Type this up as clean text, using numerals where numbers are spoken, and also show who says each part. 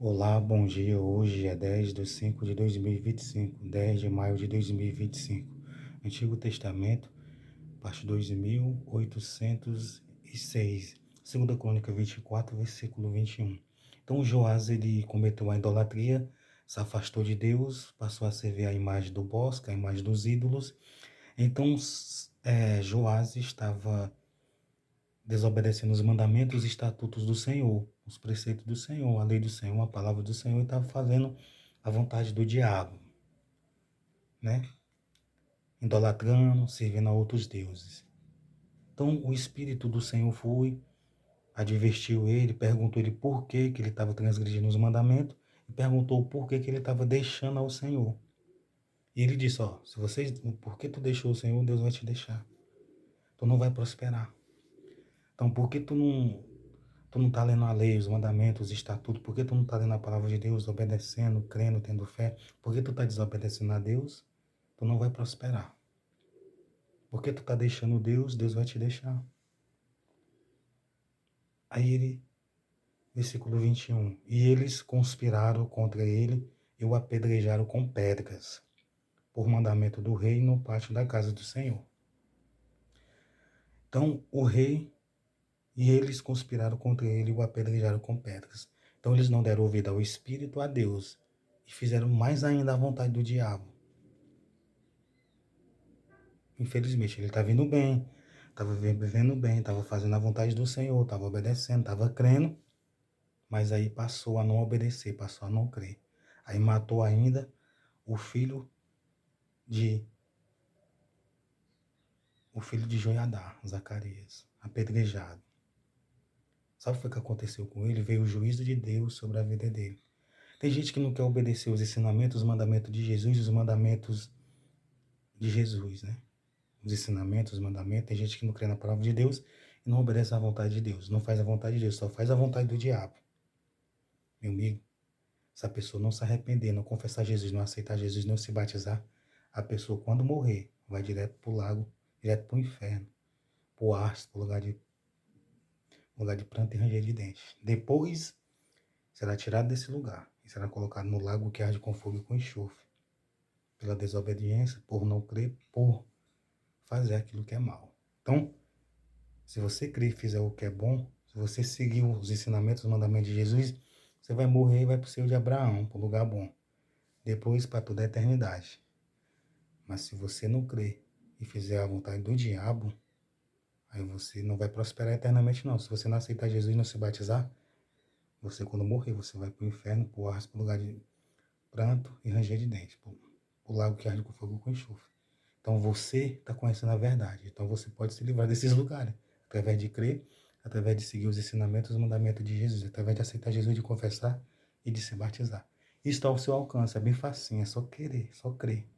Speaker 1: Olá, bom dia. Hoje é 10/5 de 2025, 10 de maio de 2025. Antigo Testamento, parte 2806. Segunda Crônica 24, versículo 21. Então Joás, ele cometeu a idolatria, se afastou de Deus, passou a servir a imagem do bosque, a imagem dos ídolos. Então Joás estava desobedecendo os mandamentos e estatutos do Senhor, os preceitos do Senhor, a lei do Senhor, a palavra do Senhor, e estava fazendo a vontade do diabo, né? Idolatrando, servindo a outros deuses. Então o Espírito do Senhor foi, advertiu ele, perguntou ele por que ele estava transgredindo os mandamentos e perguntou por que ele estava deixando ao Senhor. E ele disse, se vocês, por que tu deixou o Senhor, Deus vai te deixar. Tu não vai prosperar. Então por que tu não está lendo a lei, os mandamentos, os estatutos? Por que tu não está lendo a palavra de Deus, obedecendo, crendo, tendo fé? Por que tu está desobedecendo a Deus? Tu não vai prosperar. Por que tu está deixando Deus? Deus vai te deixar. Versículo 21. E eles conspiraram contra ele e o apedrejaram com pedras, por mandamento do rei no pátio da casa do Senhor. Então, o rei e eles conspiraram contra ele e o apedrejaram com pedras. Então, eles não deram ouvido ao Espírito, a Deus, e fizeram mais ainda a vontade do diabo. Infelizmente, ele estava indo bem, estava vivendo bem, estava fazendo a vontade do Senhor, estava obedecendo, estava crendo, mas aí passou a não obedecer, passou a não crer. Aí matou ainda o filho de Joiadá, Zacarias, apedrejado. Sabe o que foi que aconteceu com ele? Veio o juízo de Deus sobre a vida dele. Tem gente que não quer obedecer os ensinamentos, os mandamentos de Jesus, os mandamentos de Jesus, né? Os ensinamentos, os mandamentos. Tem gente que não crê na palavra de Deus e não obedece à vontade de Deus. Não faz a vontade de Deus, só faz a vontade do diabo. Meu amigo, se a pessoa não se arrepender, não confessar Jesus, não aceitar Jesus, não se batizar, a pessoa, quando morrer, vai direto para o lago, direto para o inferno, para o Hades, para o lugar de pranto e ranger de dentes. Depois, será tirado desse lugar e será colocado no lago que arde com fogo e com enxofre, pela desobediência, por não crer, por fazer aquilo que é mal. Então, se você crer e fizer o que é bom, se você seguir os ensinamentos, os mandamentos de Jesus, você vai morrer e vai para o seio de Abraão, para o lugar bom. Depois, para toda a eternidade. Mas se você não crer e fizer a vontade do diabo, aí você não vai prosperar eternamente, não. Se você não aceitar Jesus e não se batizar, você, quando morrer, você vai para o inferno, para o Hades, para o lugar de pranto e ranger de dentes, para o lago que arde com fogo e com enxofre. Então você está conhecendo a verdade. Então você pode se livrar desses lugares, através de crer, através de seguir os ensinamentos, os mandamentos de Jesus, através de aceitar Jesus, de confessar e de se batizar. Isso está ao seu alcance, é bem facinho, é só querer, só crer.